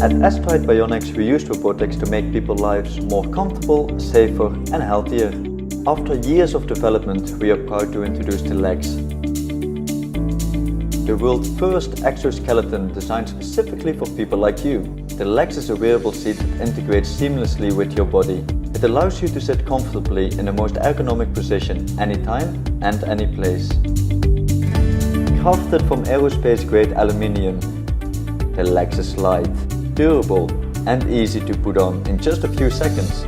At Astride Bionics, we use robotics to make people's lives more comfortable, safer and healthier. After years of development, we are proud to introduce the LynQ, the world's first exoskeleton designed specifically for people like you. The LynQ is a wearable seat that integrates seamlessly with your body. It allows you to sit comfortably in the most ergonomic position, anytime and any place. Crafted from aerospace-grade aluminium, the LynQ is light, durable and easy to put on in just a few seconds.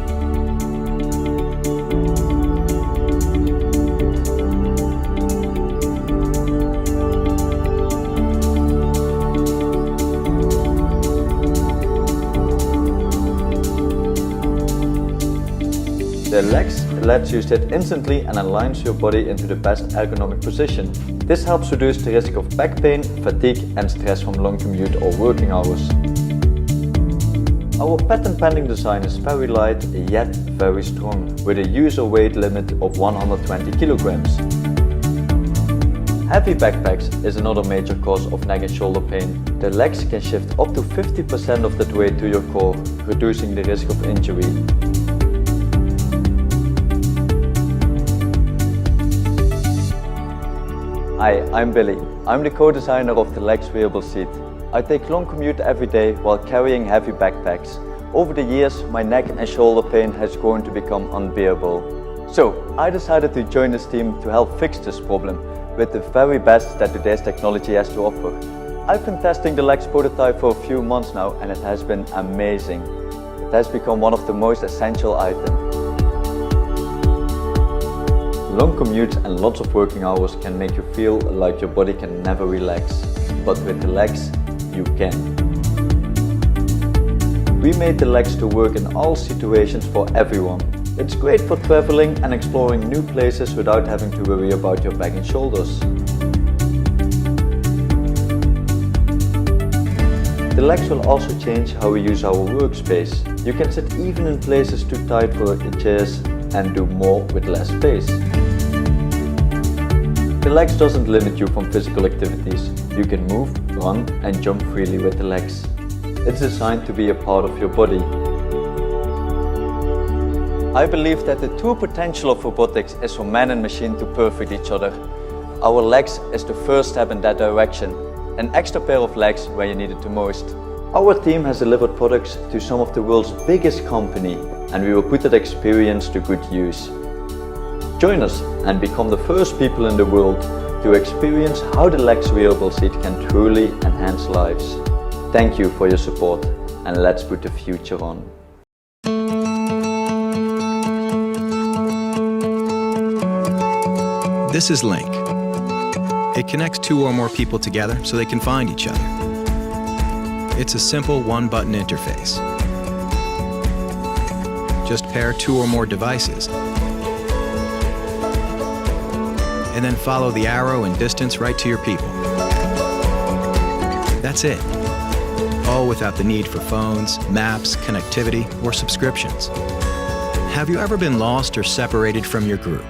The LynQ lets you sit instantly and aligns your body into the best ergonomic position. This helps reduce the risk of back pain, fatigue and stress from long commute or working hours. Our patent-pending design is very light yet very strong, with a user weight limit of 120 kilograms. Heavy backpacks is another major cause of neck and shoulder pain. The LynQ can shift up to 50% of that weight to your core, reducing the risk of injury. Hi, I'm Billy. I'm the co-designer of the LynQ wearable seat. I take long commute every day while carrying heavy backpacks. Over the years, my neck and shoulder pain has grown to become unbearable. So, I decided to join this team to help fix this problem with the very best that today's technology has to offer. I've been testing the LynQ prototype for a few months now and it has been amazing. It has become one of the most essential items. Long commutes and lots of working hours can make you feel like your body can never relax. But with the LynQ, you can. We made the LynQ to work in all situations for everyone. It's great for traveling and exploring new places without having to worry about your back and shoulders. The LynQ will also change how we use our workspace. You can sit even in places too tight for the chairs and do more with less space. The LynQ doesn't limit you from physical activities. You can move, run and jump freely with the LynQ. It's designed to be a part of your body. I believe that the true potential of robotics is for man and machine to perfect each other. Our LynQ is the first step in that direction. An extra pair of legs where you need it the most. Our team has delivered products to some of the world's biggest companies, and we will put that experience to good use. Join us and become the first people in the world to experience how the LynQ wearable seat can truly enhance lives. Thank you for your support and let's put the future on. This is LynQ. It connects two or more people together so they can find each other. It's a simple one-button interface. Just pair two or more devices and then follow the arrow and distance right to your people. That's it. All without the need for phones, maps, connectivity, or subscriptions. Have you ever been lost or separated from your group?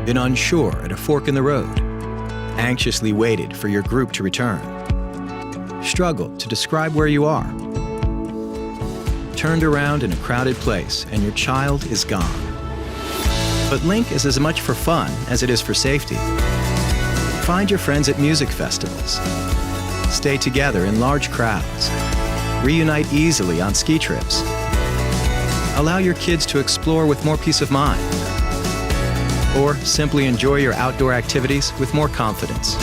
Been unsure at a fork in the road? Anxiously waited for your group to return? Struggled to describe where you are? Turned around in a crowded place and your child is gone. But LynQ is as much for fun as it is for safety. Find your friends at music festivals. Stay together in large crowds. Reunite easily on ski trips. Allow your kids to explore with more peace of mind. Or simply enjoy your outdoor activities with more confidence.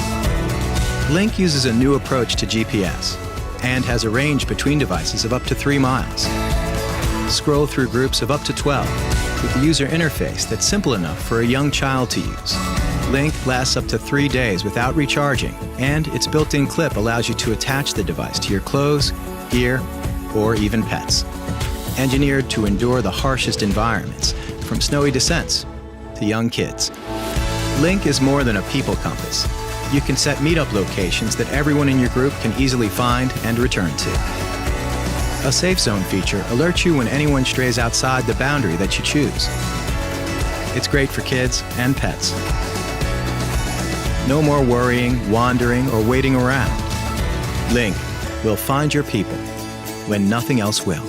LynQ uses a new approach to GPS and has a range between devices of up to 3 miles. Scroll through groups of up to 12 with a user interface that's simple enough for a young child to use. LynQ lasts up to 3 days without recharging, and its built-in clip allows you to attach the device to your clothes, gear, or even pets. Engineered to endure the harshest environments, from snowy descents to young kids. LynQ is more than a people compass. You can set meetup locations that everyone in your group can easily find and return to. A safe zone feature alerts you when anyone strays outside the boundary that you choose. It's great for kids and pets. No more worrying, wandering, or waiting around. LynQ will find your people when nothing else will.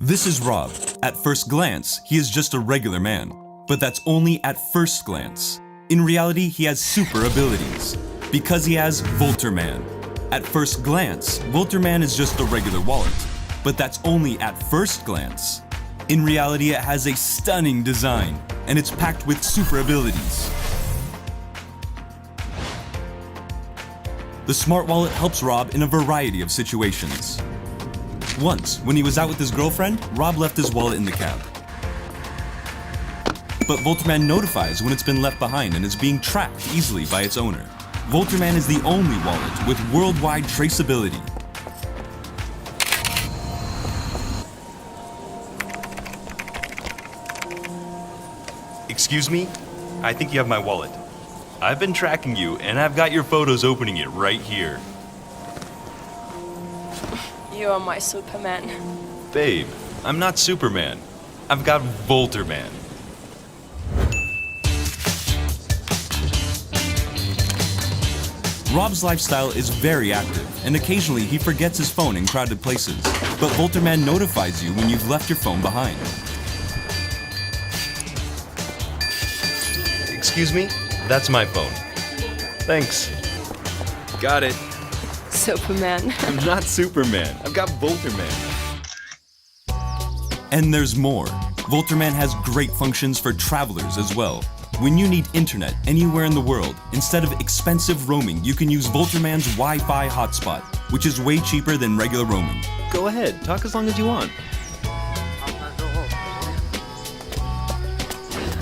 This is Rob. At first glance, he is just a regular man. But that's only at first glance. In reality, he has super abilities. Because he has Volterman. At first glance, Volterman is just a regular wallet. But that's only at first glance. In reality, it has a stunning design, and it's packed with super abilities. The smart wallet helps Rob in a variety of situations. Once, when he was out with his girlfriend, Rob left his wallet in the cab. But Volterman notifies when it's been left behind and is being tracked easily by its owner. Volterman is the only wallet with worldwide traceability. Excuse me? I think you have my wallet. I've been tracking you, and I've got your photos opening it right here. You are my Superman. Babe, I'm not Superman. I've got Volterman. Rob's lifestyle is very active, and occasionally he forgets his phone in crowded places. But Volterman notifies you when you've left your phone behind. Excuse me? That's my phone. Thanks. Got it. Superman. I'm not Superman. I've got Volterman. And there's more. Volterman has great functions for travelers as well. When you need internet anywhere in the world, instead of expensive roaming, you can use Volterman's Wi-Fi hotspot, which is way cheaper than regular roaming. Go ahead, talk as long as you want.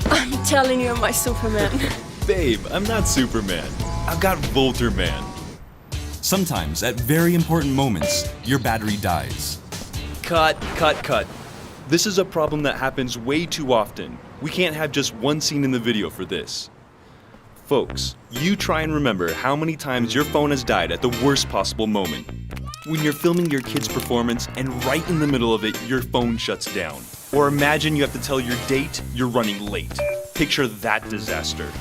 I'm telling you, you're my Superman. Babe, I'm not Superman. I've got Volterman. Sometimes, at very important moments, your battery dies. Cut. This is a problem that happens way too often. We can't have just one scene in the video for this. Folks, you try and remember how many times your phone has died at the worst possible moment. When you're filming your kid's performance and right in the middle of it, your phone shuts down. Or imagine you have to tell your date you're running late. Picture that disaster.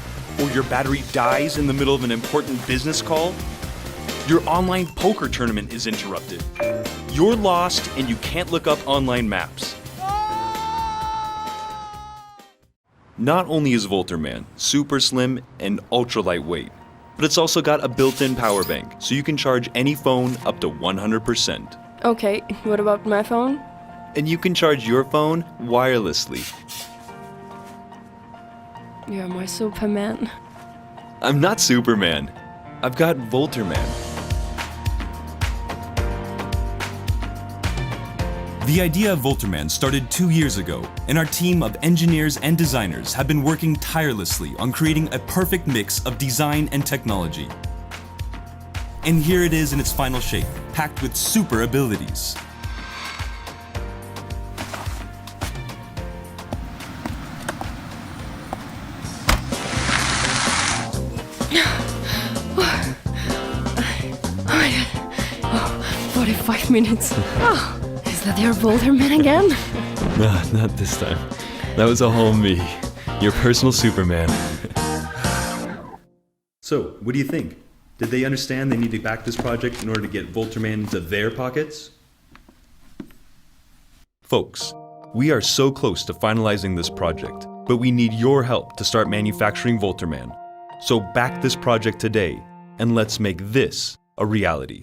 Or your battery dies in the middle of an important business call. Your online poker tournament is interrupted. You're lost and you can't look up online maps. Not only is Volterman super slim and ultra lightweight, but it's also got a built-in power bank, so you can charge any phone up to 100%. Okay, what about my phone? And you can charge your phone wirelessly. You're my Superman. I'm not Superman. I've got Volterman. The idea of Volterman started 2 years ago, and our team of engineers and designers have been working tirelessly on creating a perfect mix of design and technology. And here it is in its final shape, packed with super abilities. Oh, 45 minutes. Oh, is that your Volterman again? Nah, not this time. That was all me. Your personal Superman. So, what do you think? Did they understand they need to back this project in order to get Volterman into their pockets? Folks, we are so close to finalizing this project, but we need your help to start manufacturing Volterman. So back this project today, and let's make this a reality.